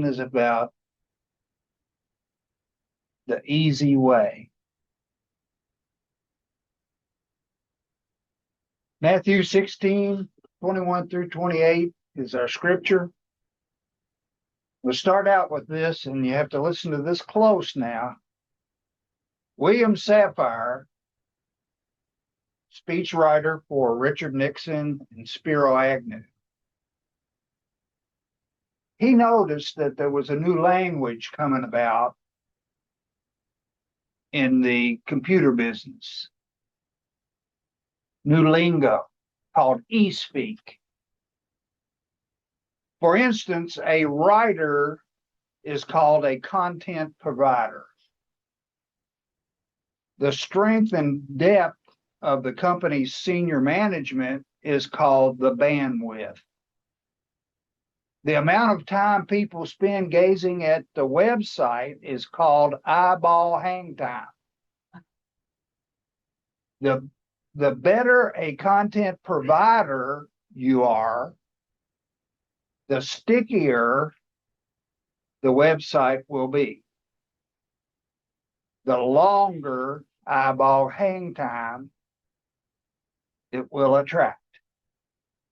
is about the easy way. Matthew 16:21 through 28 is our scripture. We'll start out with this, and you have to listen to this close now. William Safire, speechwriter for Richard Nixon and Spiro Agnew, he noticed that there was a new language coming about in the computer business, new lingo called e-speak. For instance, a writer is called a content provider. The strength and depth of the company's senior management is called the bandwidth. The amount of time people spend gazing at the website is called eyeball hang time. The better a content provider you are, the stickier the website will be. The longer eyeball hang time it will attract.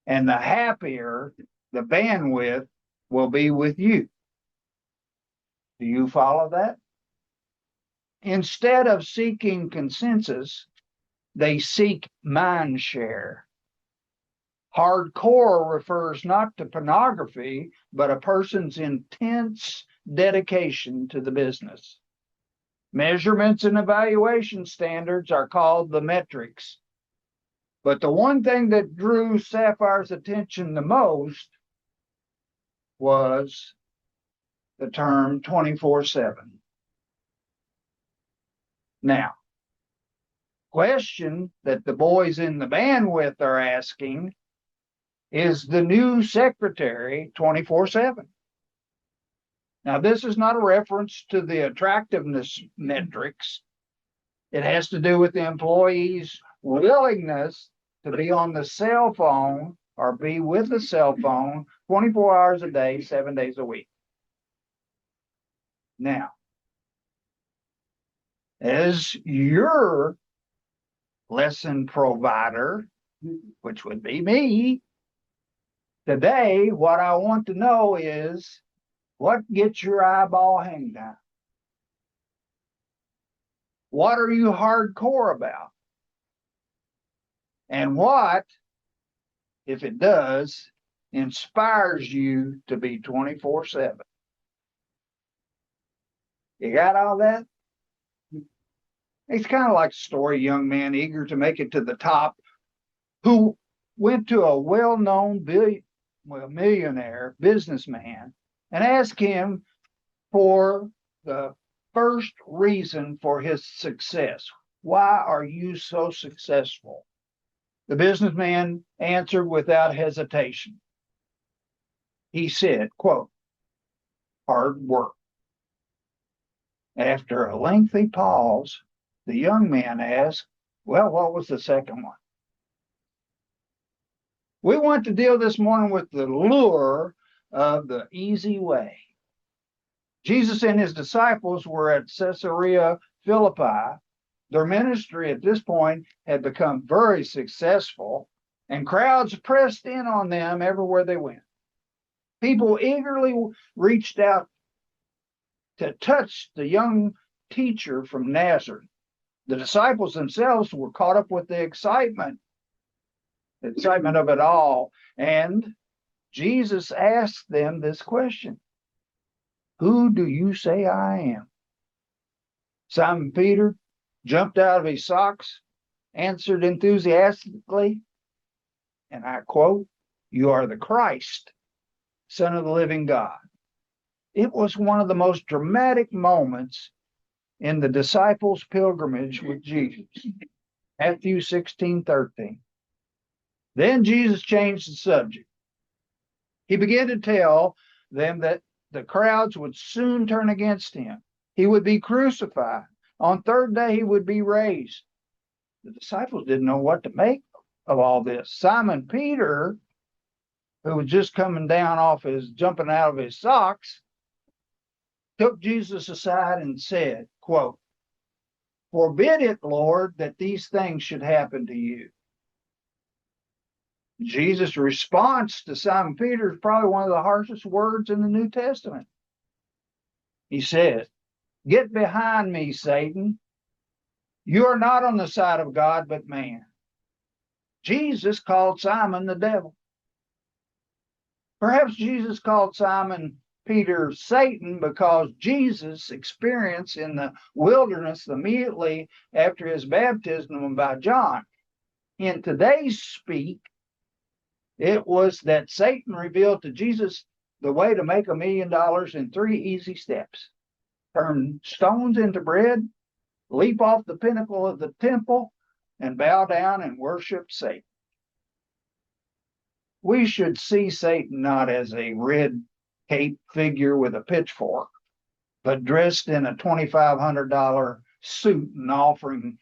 And the happier the bandwidth will be with you. Do you follow that? Instead of seeking consensus, they seek mind share. Hardcore refers not to pornography, but a person's intense dedication to the business. Measurements and evaluation standards are called the metrics. But the one thing that drew Safire's attention the most was the term 24/7. Now, question that the boys in the bandwidth are asking, is the new secretary 24/7? Now, this is not a reference to the attractiveness metrics. It has to do with the employee's willingness to be on the cell phone or be with the cell phone 24 hours a day, 7 days a week. Now, as your lesson provider, which would be me, today, what I want to know is what gets your eyeball hang down? What are you hardcore about? And what, if it does, inspires you to be 24/7? You got all that? It's kind of like a story, young man eager to make it to the top, who went to a well-known millionaire businessman and asked him for the first reason for his success. Why are you so successful? The businessman answered without hesitation. He said, quote, hard work. After a lengthy pause, the young man asked, well, what was the second one? We want to deal this morning with the lure of the easy way. Jesus and his disciples were at Caesarea Philippi. Their ministry at this point had become very successful, and crowds pressed in on them everywhere they went. People eagerly reached out to touch the young teacher from Nazareth. The disciples themselves were caught up with the excitement of it all. And Jesus asked them this question: who do you say I am? Simon Peter jumped out of his socks, answered enthusiastically, and I quote, you are the Christ, Son of the living God. It was one of the most dramatic moments in the disciples' pilgrimage with Jesus. Matthew 16:13. Then Jesus changed the subject. He began to tell them that the crowds would soon turn against him. He would be crucified. On third day, he would be raised. The disciples didn't know what to make of all this. Simon Peter, who was just jumping out of his socks, took Jesus aside and said, quote, "Forbid it, Lord, that these things should happen to you." Jesus' response to Simon Peter is probably one of the harshest words in the New Testament. He says, "Get behind me, Satan. You are not on the side of God, but man." Jesus called Simon the devil. Perhaps Jesus called Simon Peter Satan because Jesus' experience in the wilderness immediately after his baptism by John. In today's speak, it was that Satan revealed to Jesus the way to make $1 million in 3 easy steps: turn stones into bread, leap off the pinnacle of the temple, and bow down and worship Satan. We should see Satan not as a red cape figure with a pitchfork, but dressed in a $2,500 suit and offering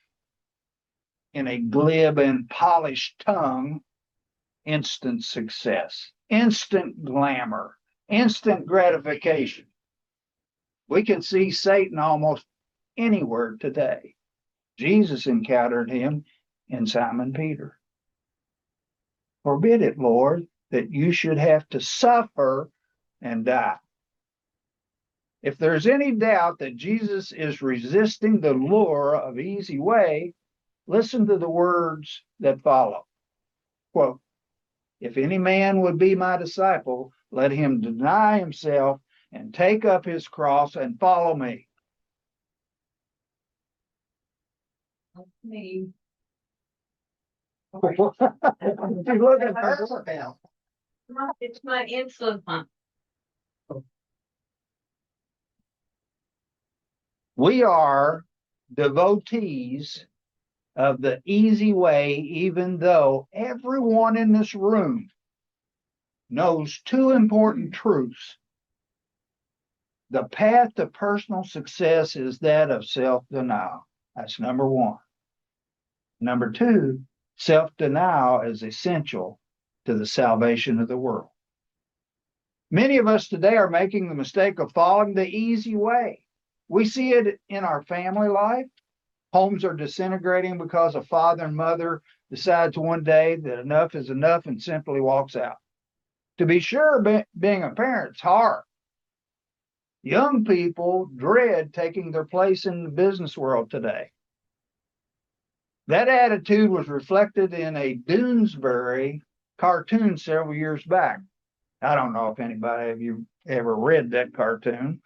in a glib and polished tongue instant success, instant glamour, instant gratification. We can see Satan almost anywhere today. Jesus encountered him in Simon Peter. Forbid it, Lord, that you should have to suffer and die. If there's any doubt that Jesus is resisting the lure of easy way, listen to the words that follow. Quote, "If any man would be my disciple, let him deny himself and take up his cross and follow me." Me. It's my insulin pump. We are devotees of the easy way, even though everyone in this room knows 2 important truths. The path to personal success is that of self-denial. That's number 1. Number 2, self-denial is essential to the salvation of the world. Many of us today are making the mistake of following the easy way. We see it in our family life. Homes are disintegrating because a father and mother decides one day that enough is enough and simply walks out. To be sure, being a parent is hard. Young people dread taking their place in the business world today. That attitude was reflected in a Doonesbury cartoon several years back. I don't know if anybody of you ever read that cartoon,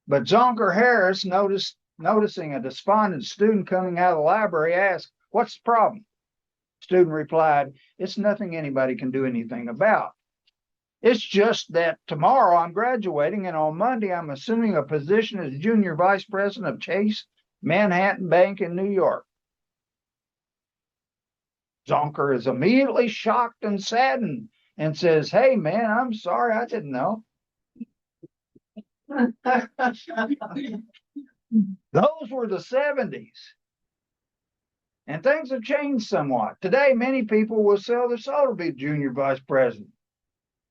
but Zonker Harris, noticing a despondent student coming out of the library, asked, "What's the problem?" Student replied, "It's nothing anybody can do anything about. It's just that tomorrow I'm graduating, and on Monday I'm assuming a position as junior vice president of Chase Manhattan Bank in New York." Zonker is immediately shocked and saddened and says, "Hey man, I'm sorry, I didn't know." Those were the 70s. And things have changed somewhat. Today, many people will sell their soul to be junior vice president.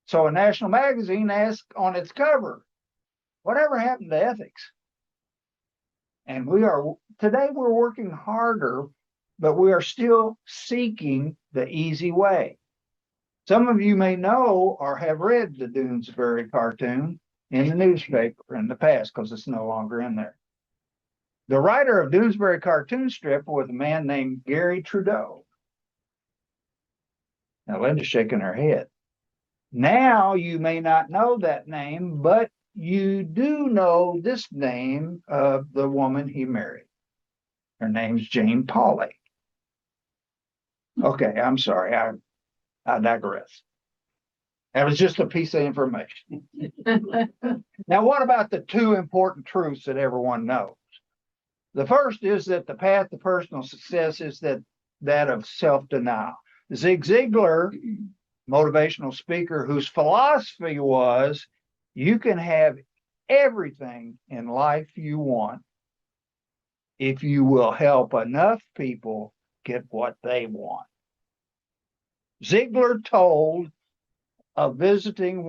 So a national magazine asked on its cover, "Whatever happened to ethics?" And today we're working harder, but we are still seeking the easy way. Some of you may know or have read the Doonesbury cartoon in the newspaper in the past because it's no longer in there. The writer of Doonesbury cartoon strip was a man named Gary Trudeau. Now, Linda's shaking her head. Now you may not know that name, but you do know this name of the woman he married. Her name's Jane Pauley. Okay, I'm sorry. I digress. That was just a piece of information. Now, what about the 2 important truths that everyone knows? The first is that the path to personal success is that of self-denial. Zig Ziglar, motivational speaker, whose philosophy was, you can have everything in life you want if you will help enough people get what they want. Ziglar told of visiting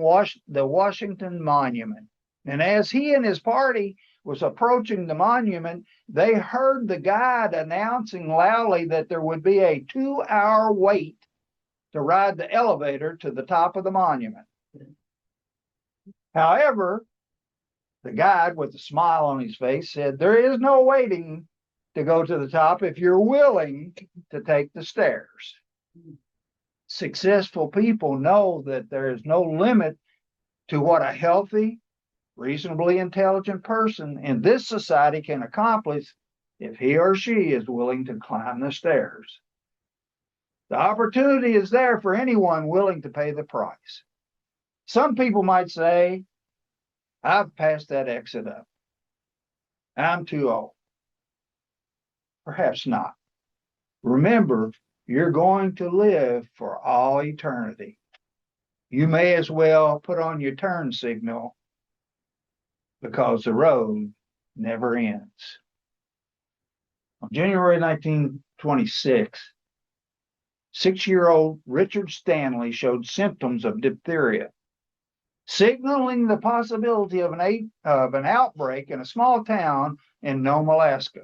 the Washington Monument And as he and his party was approaching the monument, they heard the guide announcing loudly that there would be a 2-hour wait to ride the elevator to the top of the monument. However, the guide, with a smile on his face, said, "There is no waiting to go to the top if you're willing to take the stairs." Successful people know that there is no limit to what a healthy, reasonably intelligent person in this society can accomplish if he or she is willing to climb the stairs. The opportunity is there for anyone willing to pay the price. Some people might say, "I've passed that exit up. I'm too old." Perhaps not. Remember, you're going to live for all eternity. You may as well put on your turn signal because the road never ends. On January 1926, 6-year-old Richard Stanley showed symptoms of diphtheria, signaling the possibility of an outbreak in a small town in Nome, Alaska.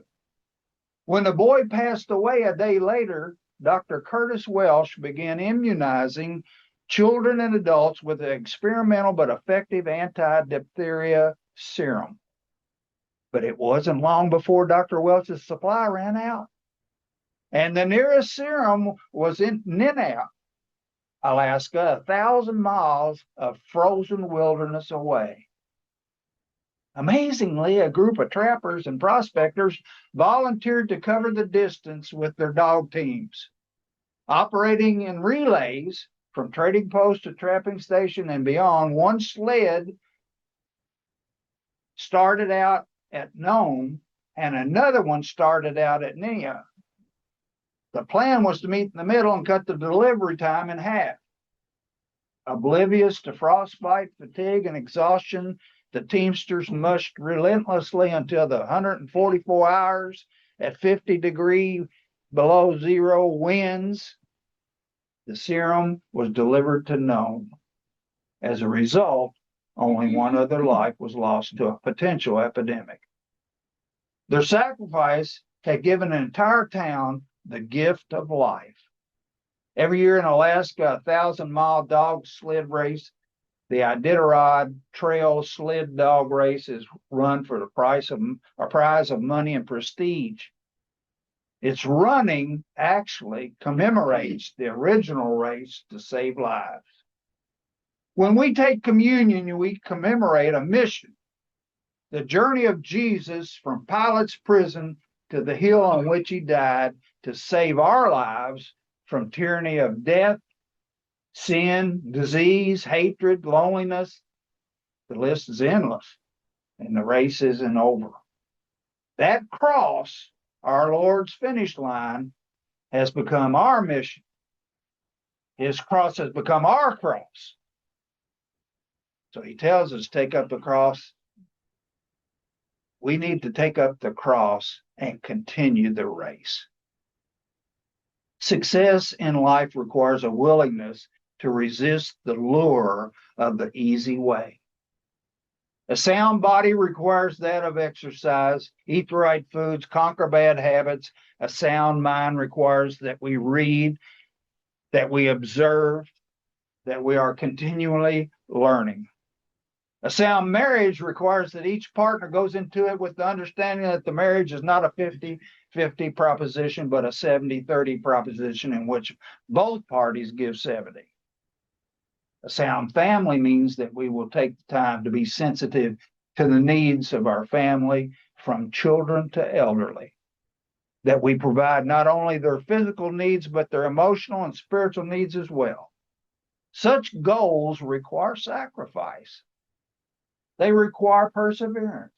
When the boy passed away a day later, Dr. Curtis Welsh began immunizing children and adults with an experimental but effective anti-diphtheria serum. But it wasn't long before Dr. Welch's supply ran out. And the nearest serum was in Nenana, Alaska, 1,000 miles of frozen wilderness away. Amazingly, a group of trappers and prospectors volunteered to cover the distance with their dog teams, operating in relays from trading post to trapping station and beyond. One sled started out at Nome and another one started out at Nenana. The plan was to meet in the middle and cut the delivery time in half. Oblivious to frostbite, fatigue, and exhaustion, the teamsters mushed relentlessly until the 144 hours at 50 below zero winds. The serum was delivered to Nome. As a result, only one other life was lost to a potential epidemic. Their sacrifice had given an entire town the gift of life. Every year in Alaska, a 1,000-mile dog sled race, the Iditarod Trail Sled Dog Race, is run for the prize of money and prestige. Its running actually commemorates the original race to save lives. When we take communion, we commemorate a mission, the journey of Jesus from Pilate's prison to the hill on which he died to save our lives from tyranny of death, sin, disease, hatred, loneliness. The list is endless, and the race isn't over. That cross, our Lord's finish line, has become our mission. His cross has become our cross. So he tells us, take up the cross. We need to take up the cross and continue the race. Success in life requires a willingness to resist the lure of the easy way. A sound body requires that of exercise, eat the right foods, conquer bad habits. A sound mind requires that we read, that we observe, that we are continually learning. A sound marriage requires that each partner goes into it with the understanding that the marriage is not a 50-50 proposition, but a 70-30 proposition in which both parties give 70. A sound family means that we will take the time to be sensitive to the needs of our family, from children to elderly, that we provide not only their physical needs, but their emotional and spiritual needs as well. Such goals require sacrifice. They require perseverance,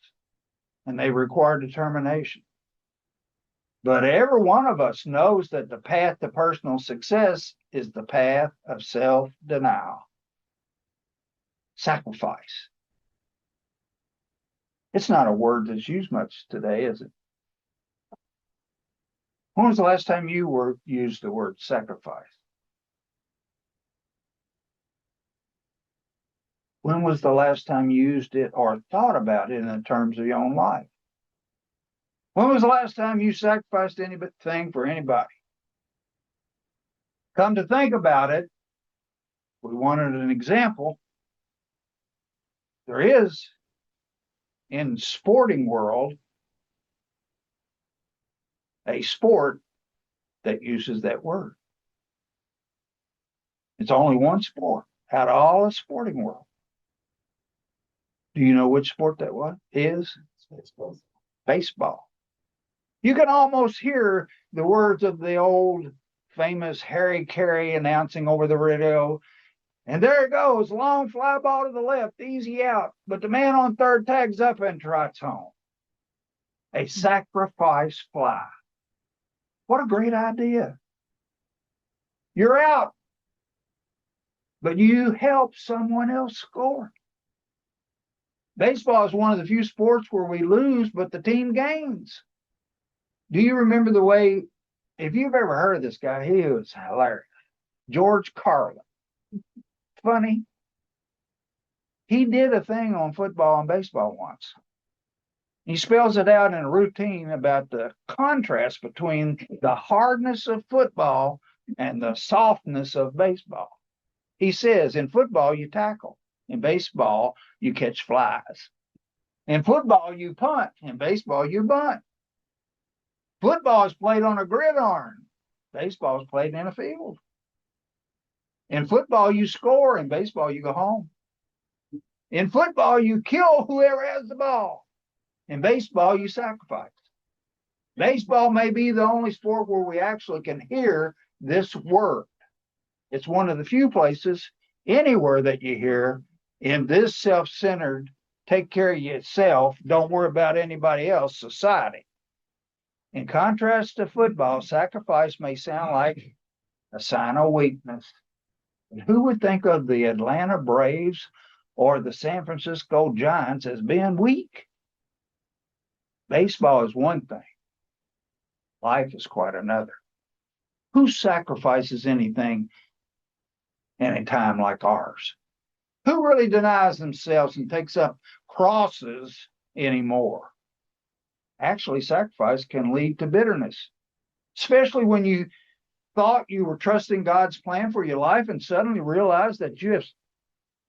and they require determination. But every one of us knows that the path to personal success is the path of self-denial. Sacrifice. It's not a word that's used much today, is it? When was the last time you used the word sacrifice? When was the last time you used it or thought about it in terms of your own life? When was the last time you sacrificed anything for anybody? Come to think about it, we wanted an example. There is, in sporting world, a sport that uses that word. It's only one sport out of all the sporting world. Do you know which sport that was? Is baseball. You can almost hear the words of the old famous Harry Carey announcing over the radio. And there it goes, long fly ball to the left, easy out. But the man on third tags up and trots home. A sacrifice fly. What a great idea. You're out, but you help someone else score. Baseball is one of the few sports where we lose, but the team gains. Do you remember the way, if you've ever heard of this guy, he was hilarious. George Carlin. Funny. He did a thing on football and baseball once. He spells it out in a routine about the contrast between the hardness of football and the softness of baseball. He says, in football, you tackle. In baseball, you catch flies. In football, you punt. In baseball, you bunt. Football is played on a gridiron. Baseball is played in a field. In football, you score. In baseball, you go home. In football, you kill whoever has the ball. In baseball, you sacrifice. Baseball may be the only sport where we actually can hear this word. It's one of the few places anywhere that you hear in this self-centered, take care of yourself, don't worry about anybody else society. In contrast to football, sacrifice may sound like a sign of weakness. And who would think of the Atlanta Braves or the San Francisco Giants as being weak? Baseball is one thing. Life is quite another. Who sacrifices anything in a time like ours? Who really denies themselves and takes up crosses anymore? Actually, sacrifice can lead to bitterness, especially when you thought you were trusting God's plan for your life and suddenly realize that you have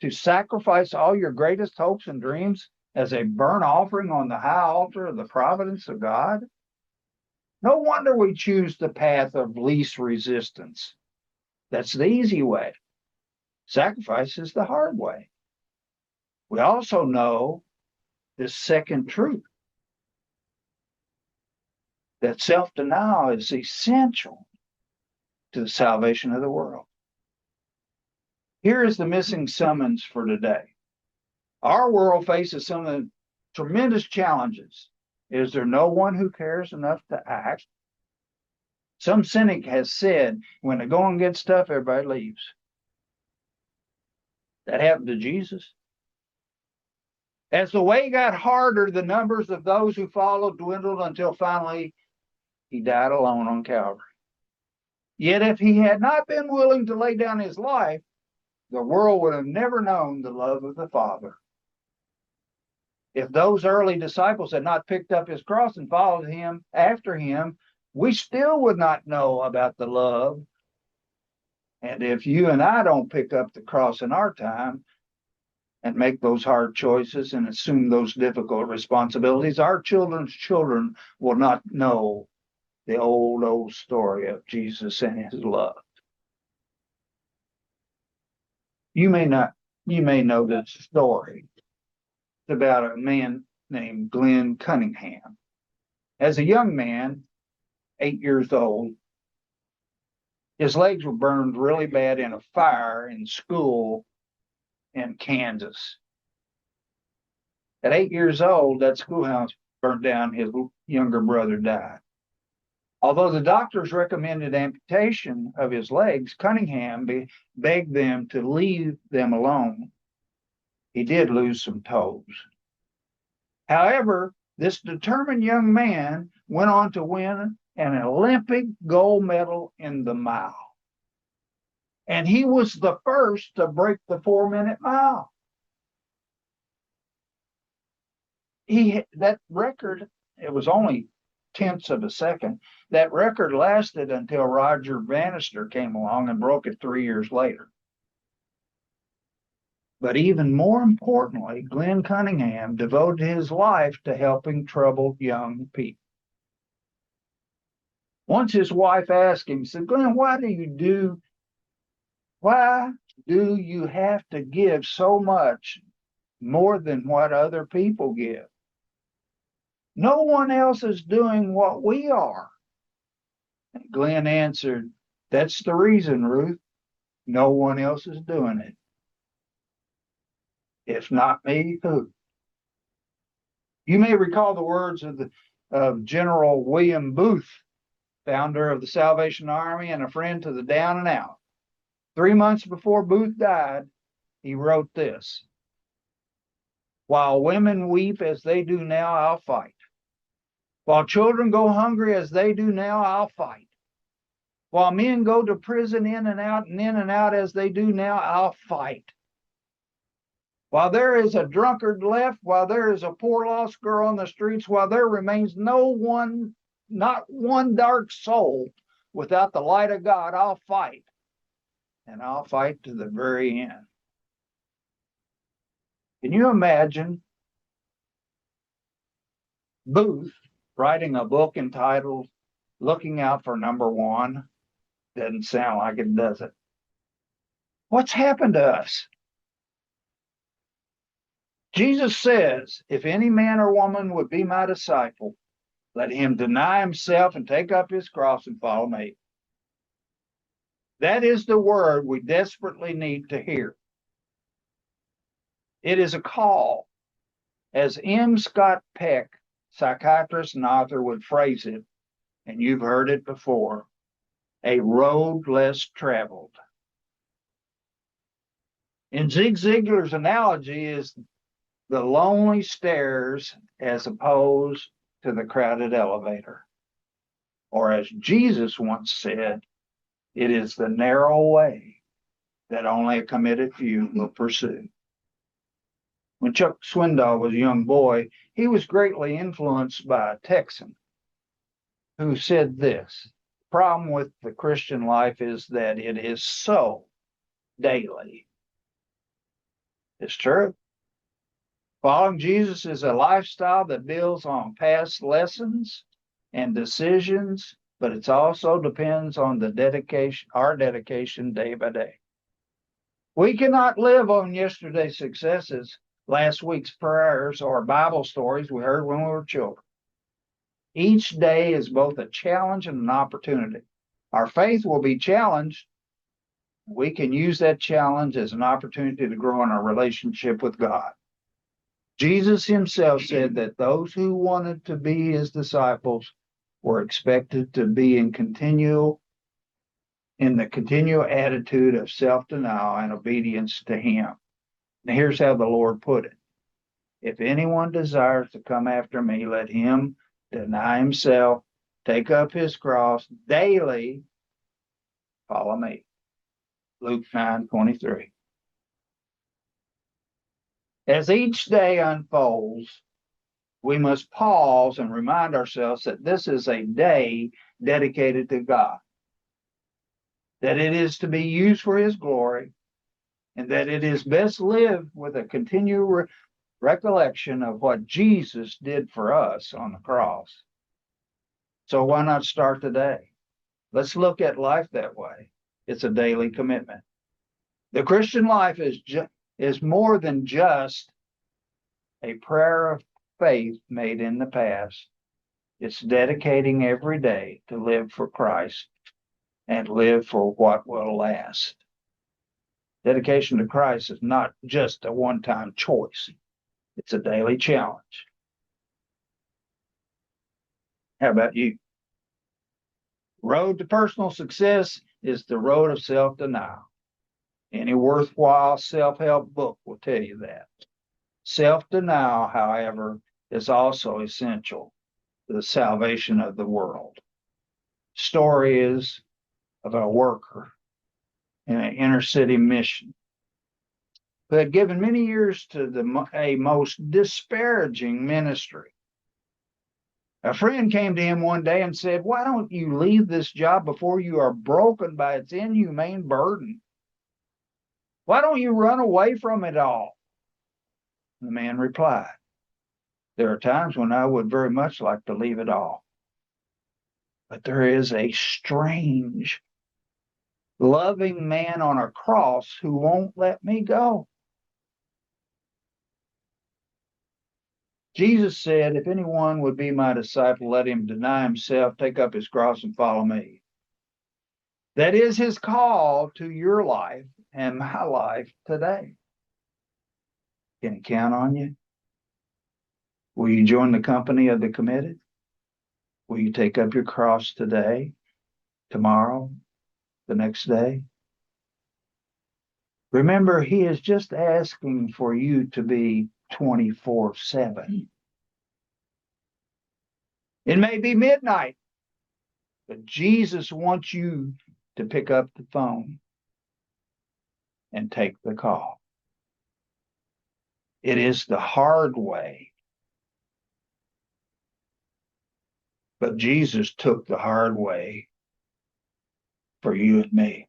to sacrifice all your greatest hopes and dreams as a burnt offering on the high altar of the providence of God. No wonder we choose the path of least resistance. That's the easy way. Sacrifice is the hard way. We also know this second truth, that self-denial is essential to the salvation of the world. Here is the missing summons for today. Our world faces some of the tremendous challenges. Is there no one who cares enough to act? Some cynic has said, when the going gets tough, everybody leaves. That happened to Jesus. As the way got harder, the numbers of those who followed dwindled until finally he died alone on Calvary. Yet if he had not been willing to lay down his life, the world would have never known the love of the Father. If those early disciples had not picked up his cross and followed him after him, we still would not know about the love. And if you and I don't pick up the cross in our time and make those hard choices and assume those difficult responsibilities, our children's children will not know the old story of Jesus and his love. You may know this story. It's about a man named Glenn Cunningham. As a young man, 8 years old, his legs were burned really bad in a fire in school in Kansas. At 8 years old, that schoolhouse burned down. His younger brother died. Although the doctors recommended amputation of his legs, Cunningham begged them to leave them alone. He did lose some toes. However, this determined young man went on to win an Olympic gold medal in the mile. And he was the first to break the 4-minute mile. that record, it was only tenths of a second. That record lasted until Roger Bannister came along and broke it 3 years later. But even more importantly, Glenn Cunningham devoted his life to helping troubled young people. Once his wife asked him, said, Glenn, why do you have to give so much more than what other people give? No one else is doing what we are. And Glenn answered, that's the reason, Ruth. No one else is doing it. If not me, who? You may recall the words of General William Booth, founder of the Salvation Army and a friend to the down and out. 3 months before Booth died, he wrote this: while women weep as they do now, I'll fight. While children go hungry as they do now, I'll fight. While men go to prison in and out as they do now, I'll fight. While there is a drunkard left, while there is a poor lost girl on the streets, while there remains not one dark soul without the light of God, I'll fight. And I'll fight to the very end. Can you imagine Booth writing a book entitled Looking Out for Number One? Doesn't sound like it, does it? What's happened to us? Jesus says, if any man or woman would be my disciple, let him deny himself and take up his cross and follow me. That is the word we desperately need to hear. It is a call. As M. Scott Peck, psychiatrist and author, would phrase it, and you've heard it before, a road less traveled. In Zig Ziglar's analogy is the lonely stairs as opposed to the crowded elevator. Or as Jesus once said, it is the narrow way that only a committed few will pursue. When Chuck Swindoll was a young boy, he was greatly influenced by a Texan who said this: the problem with the Christian life is that it is so daily. It's true. Following Jesus is a lifestyle that builds on past lessons and decisions, but it also depends on our dedication day by day. We cannot live on yesterday's successes, last week's prayers, or Bible stories we heard when we were children. Each day is both a challenge and an opportunity. Our faith will be challenged. We can use that challenge as an opportunity to grow in our relationship with God. Jesus himself said that those who wanted to be his disciples were expected to be in the continual attitude of self-denial and obedience to him. Now here's how the Lord put it: if anyone desires to come after me, let him deny himself, take up his cross daily, follow me. Luke 9:23. As each day unfolds, we must pause and remind ourselves that this is a day dedicated to God, that it is to be used for his glory, and that it is best lived with a continual recollection of what Jesus did for us on the cross. So why not start today? Let's look at life that way. It's a daily commitment. The Christian life is more than just a prayer of faith made in the past. It's dedicating every day to live for Christ and live for what will last. Dedication to Christ is not just a one-time choice. It's a daily challenge. How about you? Road to personal success is the road of self-denial. Any worthwhile self-help book will tell you that. Self-denial, however, is also essential to the salvation of the world. Story is of a worker in an inner city mission who had given many years to a most disparaging ministry. A friend came to him one day and said, "Why don't you leave this job before you are broken by its inhumane burden? Why don't you run away from it all?" The man replied, "There are times when I would very much like to leave it all. But there is a strange, loving man on a cross who won't let me go." Jesus said, "If anyone would be my disciple, let him deny himself, take up his cross, and follow me." That is his call to your life and my life today. Can he count on you? Will you join the company of the committed? Will you take up your cross today, tomorrow, the next day? Remember, he is just asking for you to be 24/7. It may be midnight, but Jesus wants you to pick up the phone and take the call. It is the hard way, but Jesus took the hard way for you and me.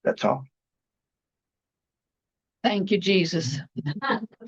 That's all. Thank you, Jesus.